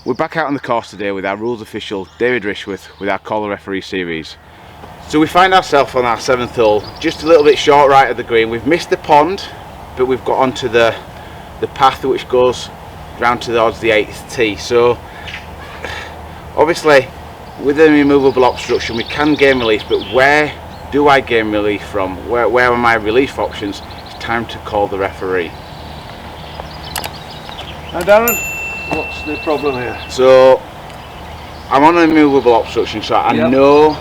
We're back out on the course today with our rules official David Rishworth with our Call the Referee series. So we find ourselves on our 7th hole, just a little bit short right of the green. We've missed the pond, but we've got onto the path which goes round towards the 8th tee. So obviously with the removable obstruction we can gain relief, but where do I gain relief from? Where are my relief options? It's time to call the referee. Now Darren, what's the problem here? So I'm on a removable obstruction, so I know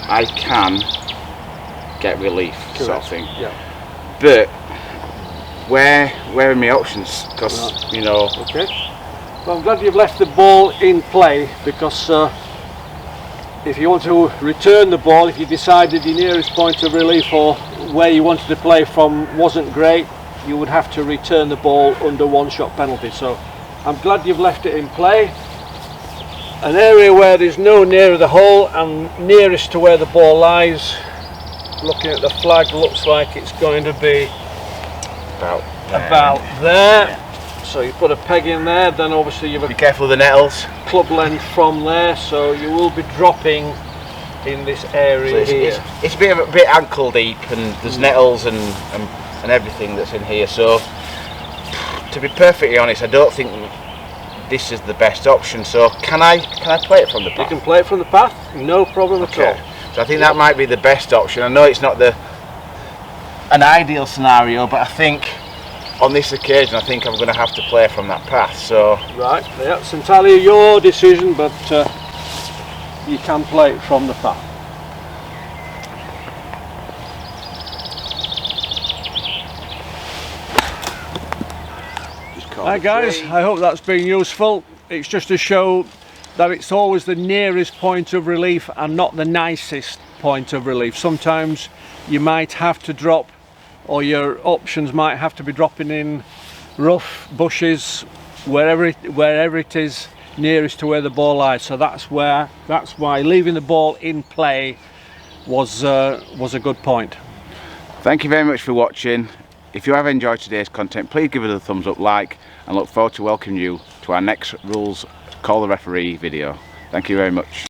I can get relief. Correct. Sort of thing. Yeah. But where are my options? Because you know. Okay. Well, I'm glad you've left the ball in play, because if you want to return the ball, if you decided the nearest point of relief or where you wanted to play from wasn't great, you would have to return the ball under 1-shot penalty. So I'm glad you've left it in play. An area where there's no nearer the hole and nearest to where the ball lies. Looking at the flag, looks like it's going to be about there. Yeah. So you put a peg in there, then obviously you've be careful of the nettles. Club length from there, so you will be dropping in this area. So it's a bit ankle deep, and there's nettles and everything that's in here. So to be perfectly honest, I don't think this is the best option. So can I play it from the path? You can play it from the path, no problem at all. So I think that might be the best option. I know it's not an ideal scenario, but I think on this occasion I think I'm going to have to play from that path. So right, yeah, it's entirely your decision, but you can play it from the path. Hi guys, I hope that's been useful. It's just to show that it's always the nearest point of relief and not the nicest point of relief. Sometimes you might have to drop, or your options might have to be dropping in rough, bushes, wherever it is nearest to where the ball lies. So that's why leaving the ball in play was a good point. Thank you very much for watching. If you have enjoyed today's content, please give it a thumbs up, like, and look forward to welcoming you to our next Rules Call the Referee video. Thank you very much.